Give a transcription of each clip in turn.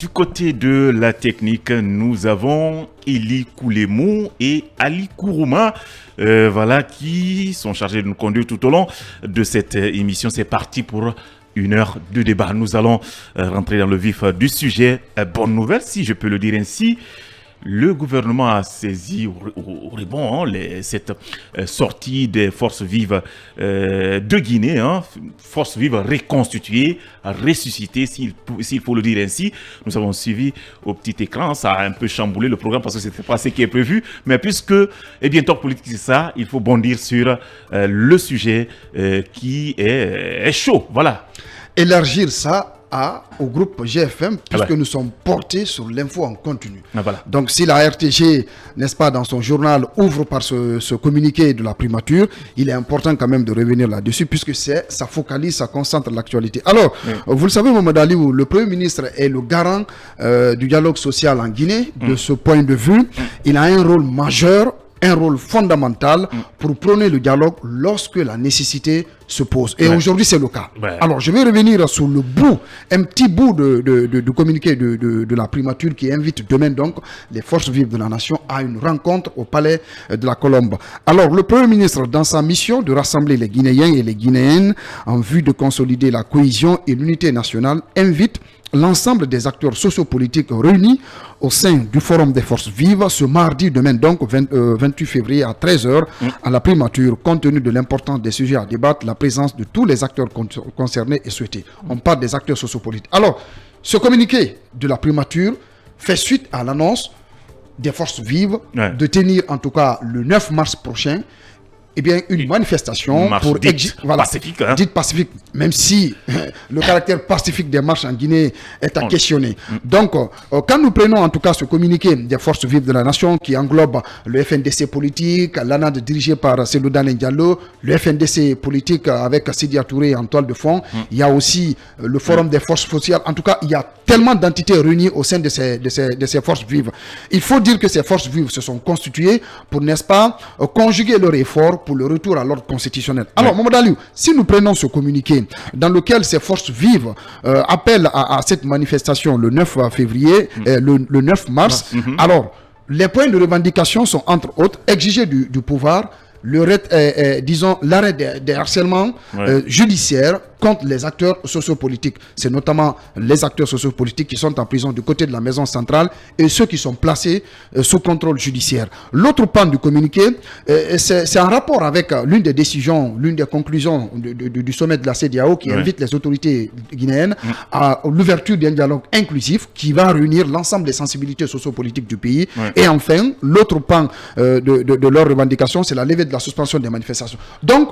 Du côté de la technique, nous avons Eli Koulemou et Ali Kourouma, qui sont chargés de nous conduire tout au long de cette émission. C'est parti pour une heure de débat. Nous allons rentrer dans le vif du sujet. Bonne nouvelle, si je peux le dire ainsi. Le gouvernement a saisi cette sortie des forces vives de Guinée, forces vives reconstituées, ressuscitées, s'il faut le dire ainsi. Nous avons suivi au petit écran, ça a un peu chamboulé le programme parce que ce n'était pas ce qui est prévu. Mais puisque, talk politique, c'est ça, il faut bondir sur le sujet qui est chaud. Voilà. Élargir ça au groupe GFM, puisque nous sommes portés sur l'info en continu. Donc si la RTG, n'est-ce pas, dans son journal, ouvre par ce communiqué de la primature, il est important quand même de revenir là-dessus, puisque ça focalise, ça concentre l'actualité. Alors, vous le savez, Mohamed Ali, le Premier ministre est le garant du dialogue social en Guinée. De ce point de vue, il a un rôle majeur, un rôle fondamental pour prôner le dialogue lorsque la nécessité se pose. Et aujourd'hui, c'est le cas. Alors, je vais revenir sur un petit bout de communiqué de la primature qui invite demain donc les forces vives de la nation à une rencontre au palais de la Colombe. Alors, le Premier ministre, dans sa mission de rassembler les Guinéens et les Guinéennes en vue de consolider la cohésion et l'unité nationale, invite l'ensemble des acteurs sociopolitiques réunis au sein du Forum des forces vives ce mardi demain donc 28 février à 13h à la primature. Compte tenu de l'importance des sujets à débattre, la présence de tous les acteurs concernés est souhaitée. On parle des acteurs sociopolitiques. Alors, ce communiqué de la primature fait suite à l'annonce des forces vives de tenir en tout cas le 9 mars prochain une manifestation pacifique, dite pacifique, même si le caractère pacifique des marches en Guinée est à questionner. Donc, quand nous prenons en tout cas ce communiqué des forces vives de la nation qui englobe le FNDC politique, l'ANAD dirigé par Seloudan Diallo, le FNDC politique avec Sidia Touré en toile de fond, il y a aussi le Forum des forces sociales. En tout cas, il y a tellement d'entités réunies au sein de ces forces vives. Il faut dire que ces forces vives se sont constituées pour, n'est-ce pas, conjuguer leurs efforts pour le retour à l'ordre constitutionnel. Alors, Mohamed Ali, si nous prenons ce communiqué dans lequel ces forces vives appellent à cette manifestation le 9 février, le 9 mars, alors, les points de revendication sont entre autres exiger du pouvoir l'arrêt des harcèlements judiciaires contre les acteurs sociopolitiques. C'est notamment les acteurs sociopolitiques qui sont en prison du côté de la maison centrale et ceux qui sont placés sous contrôle judiciaire. L'autre pan du communiqué, c'est en rapport avec l'une des conclusions du sommet de la CEDEAO qui invite les autorités guinéennes à l'ouverture d'un dialogue inclusif qui va réunir l'ensemble des sensibilités sociopolitiques du pays. Et enfin, l'autre pan de leurs revendications, c'est la levée de la suspension des manifestations. Donc,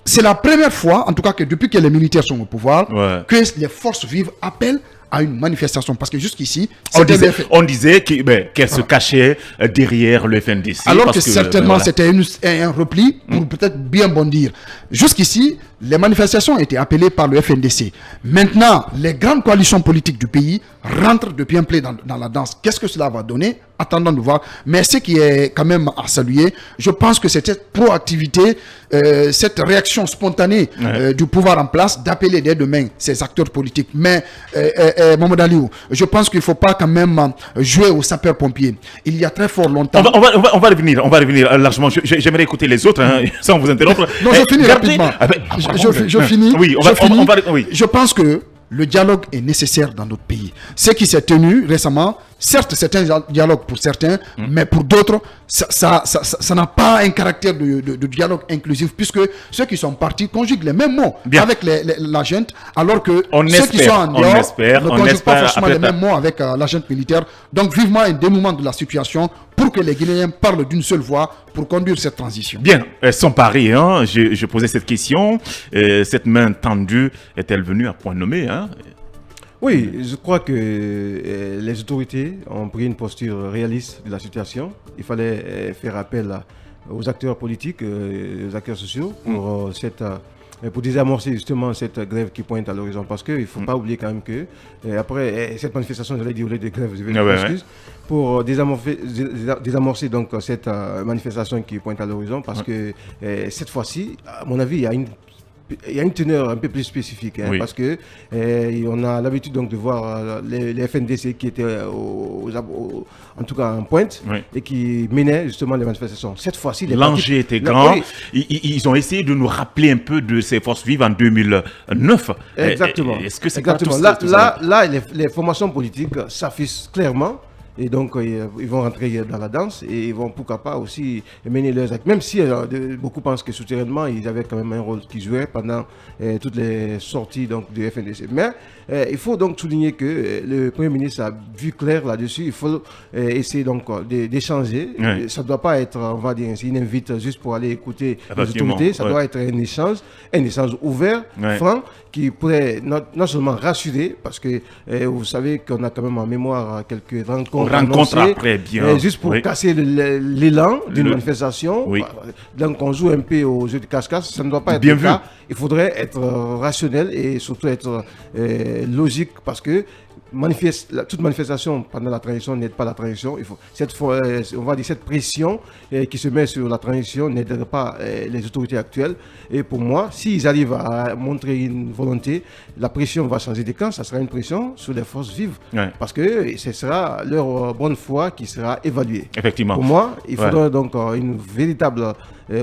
c'est la première fois, en tout cas que depuis que les militaires sont au pouvoir, que les forces vives appellent à une manifestation. Parce que jusqu'ici, on disait qu'elle se cachait derrière le FNDC. Alors que certainement, c'était un repli pour peut-être bien bondir. Jusqu'ici, les manifestations étaient appelées par le FNDC. Maintenant, les grandes coalitions politiques du pays rentrent de plein pied dans la danse. Qu'est-ce que cela va donner? Attendons de voir. Mais ce qui est quand même à saluer, je pense que c'est cette proactivité, cette réaction spontanée du pouvoir en place d'appeler dès demain ces acteurs politiques. Mais, Mohamed Aliou, je pense qu'il ne faut pas quand même jouer aux sapeurs-pompiers. Il y a très fort longtemps... On va revenir largement. J'aimerais écouter les autres, sans vous interrompre. Non, je finis rapidement. Je finis. Je pense que le dialogue est nécessaire dans notre pays. Ce qui s'est tenu récemment, certes, c'est un dialogue pour certains, mais pour d'autres, ça n'a pas un caractère de dialogue inclusif, puisque ceux qui sont partis conjuguent les mêmes mots avec la junte, alors que ceux qui sont en dehors ne conjuguent pas forcément les mêmes mots avec la junte militaire. Donc, vivement un dénouement de la situation pour que les Guinéens parlent d'une seule voix pour conduire cette transition. Bien, sans pari, je posais cette question. Cette main tendue est-elle venue à point nommé Oui, je crois que les autorités ont pris une posture réaliste de la situation. Il fallait faire appel aux acteurs politiques, aux acteurs sociaux pour désamorcer justement cette grève qui pointe à l'horizon. Parce qu'il ne faut pas oublier quand même que après cette manifestation, j'allais dire au lieu de grève, je vais dire excuse, pour désamorcer donc cette manifestation qui pointe à l'horizon. Parce que cette fois-ci, à mon avis, il y a une il y a une teneur un peu plus spécifique, hein, parce que on a l'habitude donc de voir les FNDC qui étaient en tout cas en pointe et qui menaient justement les manifestations. Cette fois-ci, l'enjeu était grand. Ils ont essayé de nous rappeler un peu de ces forces vives en 2009. Exactement. Est-ce que c'est exactement là, les formations politiques s'affichent clairement. Et donc, ils vont rentrer dans la danse et ils vont, pourquoi pas, aussi mener leurs actes. Même si beaucoup pensent que souterrainement, ils avaient quand même un rôle qu'ils jouaient pendant toutes les sorties donc, du FNDC. Mais il faut donc souligner que le Premier ministre a vu clair là-dessus. Il faut essayer donc d'échanger. Ça ne doit pas être, on va dire, une invite juste pour aller écouter les autorités. Ça doit être un échange ouvert, franc, qui pourrait non seulement rassurer, parce que vous savez qu'on a quand même en mémoire quelques rencontres après, bien. Juste pour casser l'élan d'une manifestation. Donc on joue un peu au jeu de cache-cache, ça ne doit pas être le cas. Il faudrait être rationnel et surtout être logique, parce que toute manifestation pendant la transition n'aide pas la transition. Il faut on va dire cette pression qui se met sur la transition n'aide pas les autorités actuelles. Et pour moi, s'ils arrivent à montrer une volonté, la pression va changer de camp. Ça sera une pression sur les forces vives, parce que ce sera leur bonne foi qui sera évaluée. Effectivement. Pour moi, il faudra donc une véritable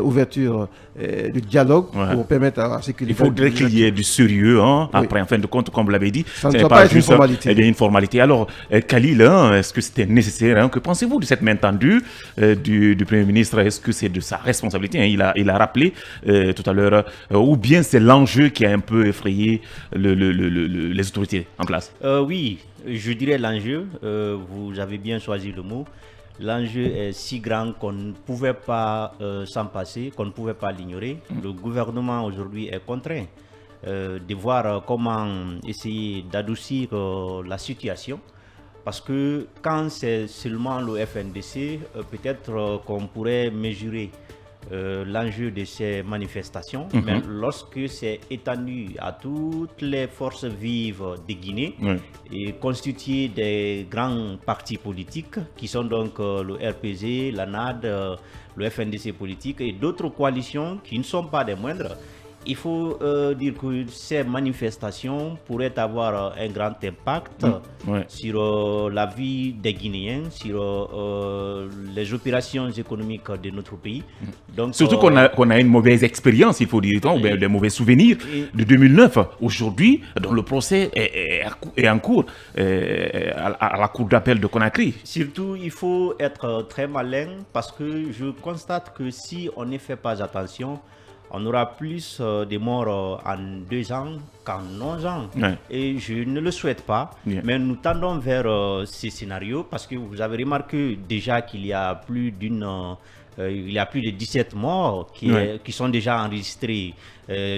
ouverture de dialogue pour permettre à ce que il faudrait qu'il y ait du sérieux après, en fin de compte, comme vous l'avez dit. Ça ne doit pas être une formalité. Une formalité. Alors, Khalil, est-ce que c'était nécessaire? Que pensez-vous de cette main tendue du Premier ministre? Est-ce que c'est de sa responsabilité? Il a rappelé tout à l'heure, ou bien c'est l'enjeu qui a un peu effrayé les autorités en place? Oui, je dirais l'enjeu. Vous avez bien choisi le mot. L'enjeu est si grand qu'on ne pouvait pas s'en passer, qu'on ne pouvait pas l'ignorer. Le gouvernement aujourd'hui est contraint de voir comment essayer d'adoucir la situation. Parce que quand c'est seulement le FNDC, peut-être qu'on pourrait mesurer l'enjeu de ces manifestations, mais lorsque c'est étendu à toutes les forces vives de Guinée et constitué des grands partis politiques qui sont donc le RPG, la NAD, le FNDC politique et d'autres coalitions qui ne sont pas des moindres, il faut dire que ces manifestations pourraient avoir un grand impact sur la vie des Guinéens, sur les opérations économiques de notre pays. Donc, surtout qu'on a une mauvaise expérience, il faut dire, ou bien des mauvais souvenirs de 2009. Aujourd'hui, dont le procès est en cours à la cour d'appel de Conakry. Surtout, il faut être très malin parce que je constate que si on ne fait pas attention, on aura plus de morts en 2 ans qu'en 11 ans. Et je ne le souhaite pas, mais nous tendons vers ces scénarios parce que vous avez remarqué déjà qu'il y a plus de 17 morts qui sont déjà enregistrés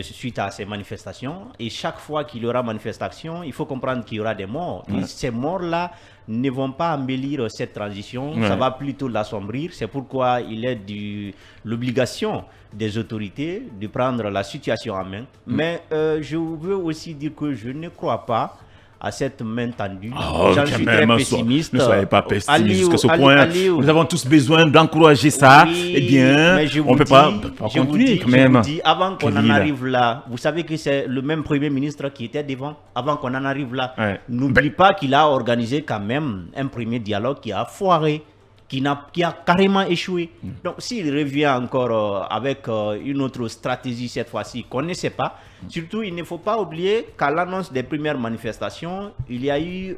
suite à ces manifestations. Et chaque fois qu'il y aura manifestation, il faut comprendre qu'il y aura des morts. Et ces morts-là ne vont pas embellir cette transition, ça va plutôt l'assombrir. C'est pourquoi il est de l'obligation des autorités de prendre la situation en main. Mais je veux aussi dire que je ne crois pas à cette main tendue. J'en suis très pessimiste. Ne soyez pas pessimiste jusqu'à ce point. Nous avons tous besoin d'encourager ça. Eh bien, on ne peut pas continuer quand même. Je vous dis, avant qu'on en arrive là, vous savez que c'est le même Premier ministre qui était devant, avant qu'on en arrive là. N'oublie pas qu'il a organisé quand même un premier dialogue qui a foiré, qui a carrément échoué. Donc, s'il revient encore avec une autre stratégie cette fois-ci qu'on ne sait pas, surtout, il ne faut pas oublier qu'à l'annonce des premières manifestations, il y a eu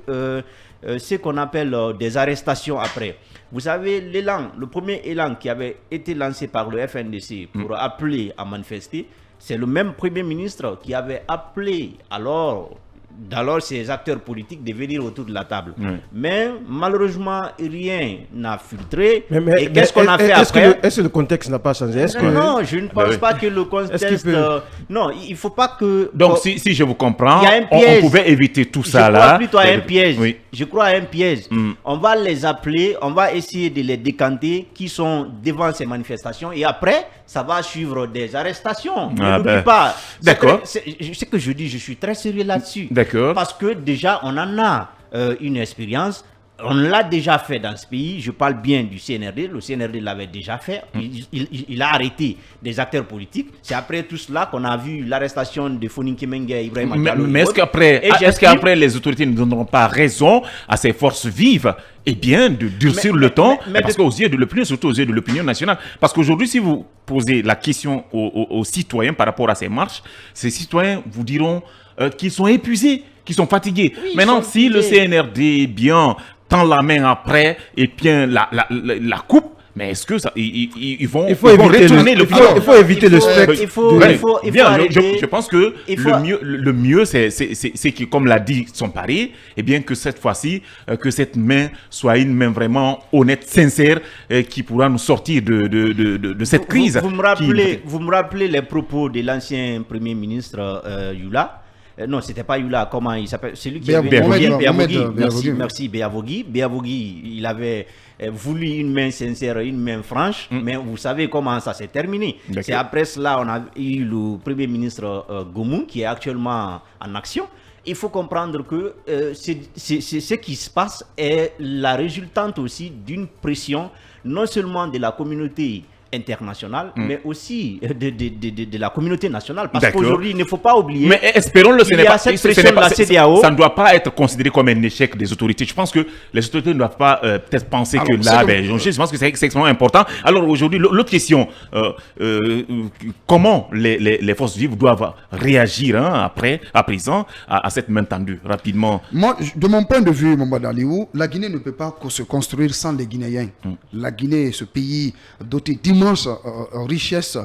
ce qu'on appelle des arrestations après. Vous savez, le premier élan qui avait été lancé par le FNDC pour appeler à manifester, c'est le même Premier ministre qui avait appelé d'alors ces acteurs politiques de venir autour de la table. Mais malheureusement, rien n'a filtré. Et qu'est-ce qu'on a fait après? Est-ce que le contexte n'a pas changé? Non, je ne pense pas que le contexte... non, il ne faut pas que... Donc, si je vous comprends, on pouvait éviter tout ça là. Je crois plutôt à un piège. Je crois à un piège. On va les appeler, on va essayer de les décanter qui sont devant ces manifestations. Et après, ça va suivre des arrestations. N'oublie pas. D'accord. Ce que je dis, je suis très sérieux là-dessus. D'accord. Parce que déjà, on en a une expérience. On l'a déjà fait dans ce pays, je parle bien du CNRD, le CNRD l'avait déjà fait, il a arrêté des acteurs politiques. C'est après tout cela qu'on a vu l'arrestation de Foninké Mengue et Ibrahim Diallo. Mais est-ce qu'après les autorités ne donneront pas raison à ces forces vives de durcir le temps, parce qu'aux yeux de l'opinion, surtout aux yeux de l'opinion nationale. Parce qu'aujourd'hui, si vous posez la question aux citoyens par rapport à ces marches, ces citoyens vous diront qu'ils sont épuisés, qu'ils sont fatigués. Oui, maintenant, si le CNRD tend la main après et bien la coupe, mais est-ce que ça, ils vont retourner le pion? Il faut éviter le spectre. Je pense que le mieux, c'est que, comme l'a dit son pari, que cette fois-ci, que cette main soit une main vraiment honnête, sincère, qui pourra nous sortir de cette crise. Vous me rappelez les propos de l'ancien Premier ministre Yula. Non, c'était pas Yula, comment il s'appelle? C'est lui qui avait Merci, Béavogui. Béavogui, il avait voulu une main sincère, une main franche, mais vous savez comment ça s'est terminé. C'est après cela, on a eu le Premier ministre Goumou, qui est actuellement en action. Il faut comprendre que ce qui se passe est la résultante aussi d'une pression, non seulement de la communauté internationale, mais aussi de la communauté nationale. Parce qu'aujourd'hui, il ne faut pas oublier. Mais espérons-le, ça ne doit pas être considéré comme un échec des autorités. Je pense que les autorités ne doivent pas peut-être penser que là, je pense que c'est extrêmement important. Alors aujourd'hui, l'autre question, comment les forces vives doivent réagir à présent à cette main tendue, rapidement? Moi, de mon point de vue, Mohamed Aliou, la Guinée ne peut pas se construire sans les Guinéens. La Guinée, ce pays doté d'immenses richesses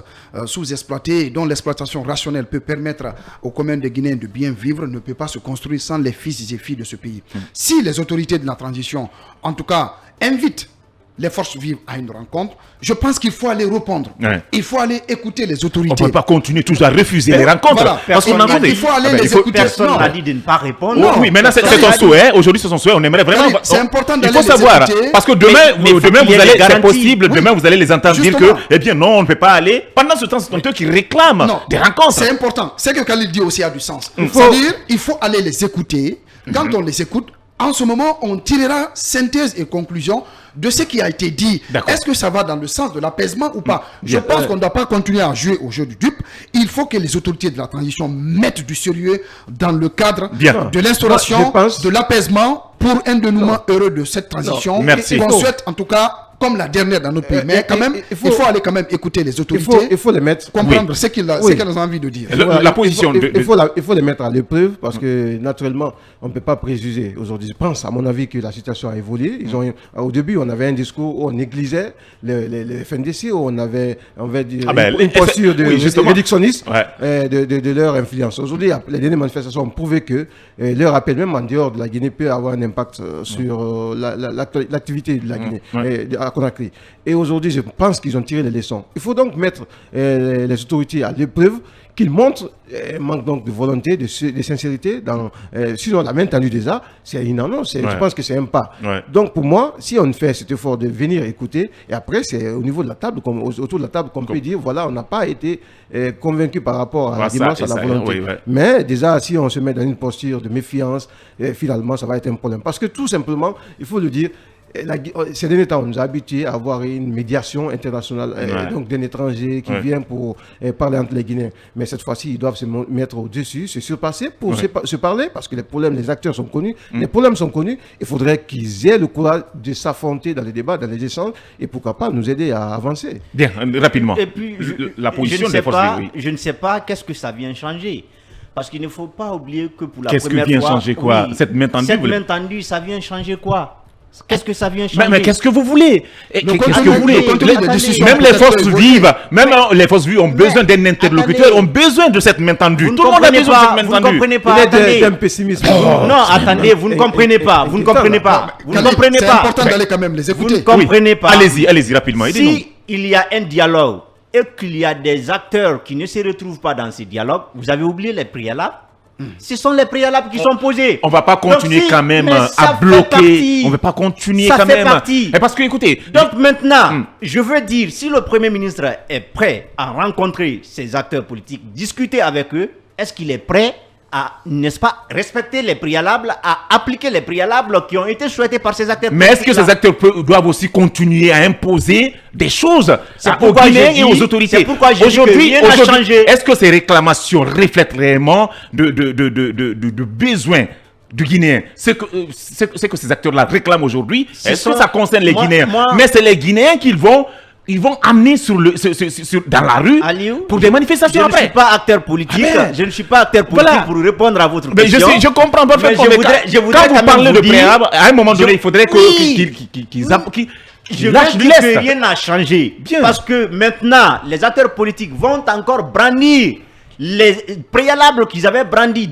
sous-exploitées, dont l'exploitation rationnelle peut permettre aux communes des Guinéens de bien vivre, ne peut pas se construire sans les fils et filles de ce pays. Si les autorités de la transition, en tout cas, invitent les forces vives à une rencontre, je pense qu'il faut aller répondre. Il faut aller écouter les autorités. On ne peut pas continuer toujours à refuser les rencontres. Voilà. Parce qu'on il faut aller les écouter. Personne n'a dit de ne pas répondre. Oui, maintenant c'est son souhait. Aujourd'hui, c'est son souhait. On aimerait vraiment. C'est important d'aller les écouter. Il faut savoir. Parce que demain, c'est possible. Oui. Demain, vous allez les entendre dire que, non, on ne peut pas aller. Pendant ce temps, ce sont eux qui réclament des rencontres. C'est important. Ce que Khalil dit aussi a du sens. C'est-à-dire, il faut aller les écouter. Quand on les écoute, en ce moment, on tirera synthèse et conclusion de ce qui a été dit. Est-ce que ça va dans le sens de l'apaisement ou pas? Je pense qu'on ne doit pas continuer à jouer au jeu du dupe. Il faut que les autorités de la transition mettent du sérieux dans le cadre de l'instauration, de l'apaisement pour un dénouement heureux de cette transition. Merci. Qu'on souhaite en tout cas comme la dernière dans notre pays. Mais quand même, il faut aller quand même écouter les autorités. Il faut les mettre. Comprendre ce qu'elles ont envie de dire. La position. Il faut les mettre à l'épreuve parce que naturellement, on ne peut pas préjuger. Aujourd'hui, je pense, à mon avis, que la situation a évolué. Au début, on avait un discours où on négligeait les FNDC, où on avait, on va dire, une posture de réductionniste de leur influence. Aujourd'hui, les dernières manifestations ont prouvé que leur appel, même en dehors de la Guinée, peut avoir un impact sur l'activité de la Guinée. Conakry. Et aujourd'hui, je pense qu'ils ont tiré les leçons. Il faut donc mettre les autorités à l'épreuve, qu'ils montrent un manque donc de volonté, de sincérité. Sinon, la main tendue déjà, c'est une annonce. Je pense que c'est un pas. Donc, pour moi, si on fait cet effort de venir écouter, et après, c'est au niveau de la table, autour de la table, qu'on peut dire, voilà, on n'a pas été convaincu par rapport à la démarche, à la volonté. Mais déjà, si on se met dans une posture de méfiance, finalement, ça va être un problème. Parce que tout simplement, il faut le dire, ces derniers temps, on nous a habitués à avoir une médiation internationale, donc d'un étranger qui vient pour parler entre les Guinéens. Mais cette fois-ci, ils doivent se mettre au-dessus, se surpasser pour se parler, parce que les problèmes, les acteurs sont connus, les problèmes sont connus. Il faudrait qu'ils aient le courage de s'affronter dans les débats, dans les échanges, et pourquoi pas nous aider à avancer. Bien, rapidement. Et puis, la position des forces vives. Je ne sais pas qu'est-ce que ça vient changer. Parce qu'il ne faut pas oublier que pour la première fois... Qu'est-ce qui vient changer quoi? Cette main tendue, main tendue, ça vient changer quoi? Qu'est-ce que ça vient changer? Mais qu'est-ce que vous voulez? Qu'est-ce que vous voulez? Même les forces vives, les forces vives ont besoin d'un interlocuteur, ont besoin de cette main tendue. Tout le monde a besoin de cette main tendue. Vous ne comprenez pas. Il est un pessimisme. Non, attendez, vous ne comprenez pas. Vous ne comprenez pas. Vous ne comprenez pas. C'est important d'aller quand même les écouter. Vous ne comprenez pas. Allez-y rapidement. Si il y a un dialogue et qu'il y a des acteurs qui ne se retrouvent pas dans ce dialogue, vous avez oublié les préalables. Ce sont les préalables qui sont posés. On ne va pas continuer quand même à bloquer. On ne va pas continuer quand même. Parce que, écoutez. Donc maintenant, je veux dire, si le Premier ministre est prêt à rencontrer ces acteurs politiques, discuter avec eux, est-ce qu'il est prêt à, n'est-ce pas, respecter les préalables, à appliquer les préalables qui ont été souhaités par ces acteurs. Mais est-ce que ces acteurs doivent aussi continuer à imposer des choses aux Guinéens et aux autorités? C'est pourquoi j'ai dit que rien n'a changé. Est-ce que ces réclamations reflètent réellement de besoins du Guinéen? C'est que ces acteurs-là réclament aujourd'hui. Est-ce que ça concerne les Guinéens? Mais c'est les Guinéens qu'ils vont amener dans la rue Aliou, pour des manifestations après. Je ne suis pas acteur politique. Je ne suis pas acteur politique pour répondre à votre Mais question. je comprends parfaitement. Quand vous parlez de préalable, à un moment donné, il faudrait qu'ils je veux dire que rien n'a changé. Parce que maintenant, les acteurs politiques vont encore brandir les préalables qu'ils avaient brandis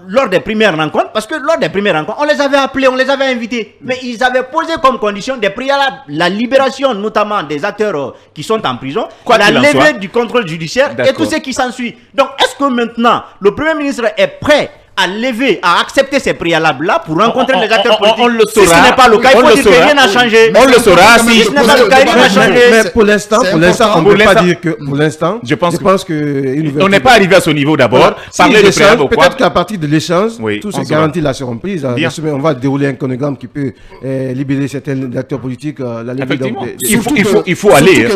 lors des premières rencontres. Parce que lors des premières rencontres, on les avait appelés, on les avait invités. Mais ils avaient posé comme condition des préalables la libération notamment des acteurs qui sont en prison, la levée du contrôle judiciaire et tout ce qui s'ensuit. Donc est-ce que maintenant le Premier ministre est prêt à lever, à accepter ces préalables-là pour rencontrer les acteurs politiques? On le saura. Si ce n'est pas le cas, il faut dire que rien n'a changé. On le saura. Si ce n'est pas le cas, rien n'a changé. Mais pour l'instant, on ne peut pas dire que pour l'instant, je pense que on n'est pas arrivé à ce niveau d'abord. Parler de préalable, peut-être qu'à partir de l'échange, toutes ces garanties là seront prises. On va dérouler un chronogramme qui peut libérer certains acteurs politiques. Effectivement. Il faut aller.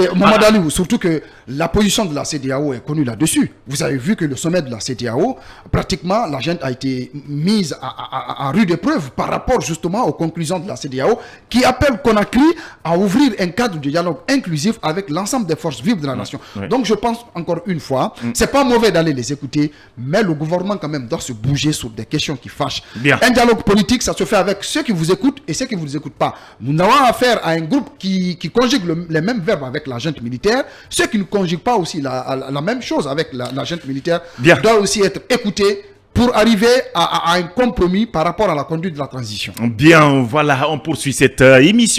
Surtout que la position de la CEDEAO est connue là-dessus. Vous avez vu que le sommet de la CEDEAO, pratiquement, la gente a été mise à rude épreuve par rapport justement aux conclusions de la CEDEAO qui appelle Conakry à ouvrir un cadre de dialogue inclusif avec l'ensemble des forces vives de la nation. Donc je pense encore une fois, c'est pas mauvais d'aller les écouter, mais le gouvernement quand même doit se bouger sur des questions qui fâchent. Un dialogue politique, ça se fait avec ceux qui vous écoutent et ceux qui ne vous écoutent pas. Nous avons affaire à un groupe qui conjugue les mêmes verbes avec la junte militaire. Ceux qui ne conjuguent pas aussi la même chose avec la junte militaire doivent aussi être écoutés pour arriver à un compromis par rapport à la conduite de la transition. Bien, voilà, on poursuit cette émission.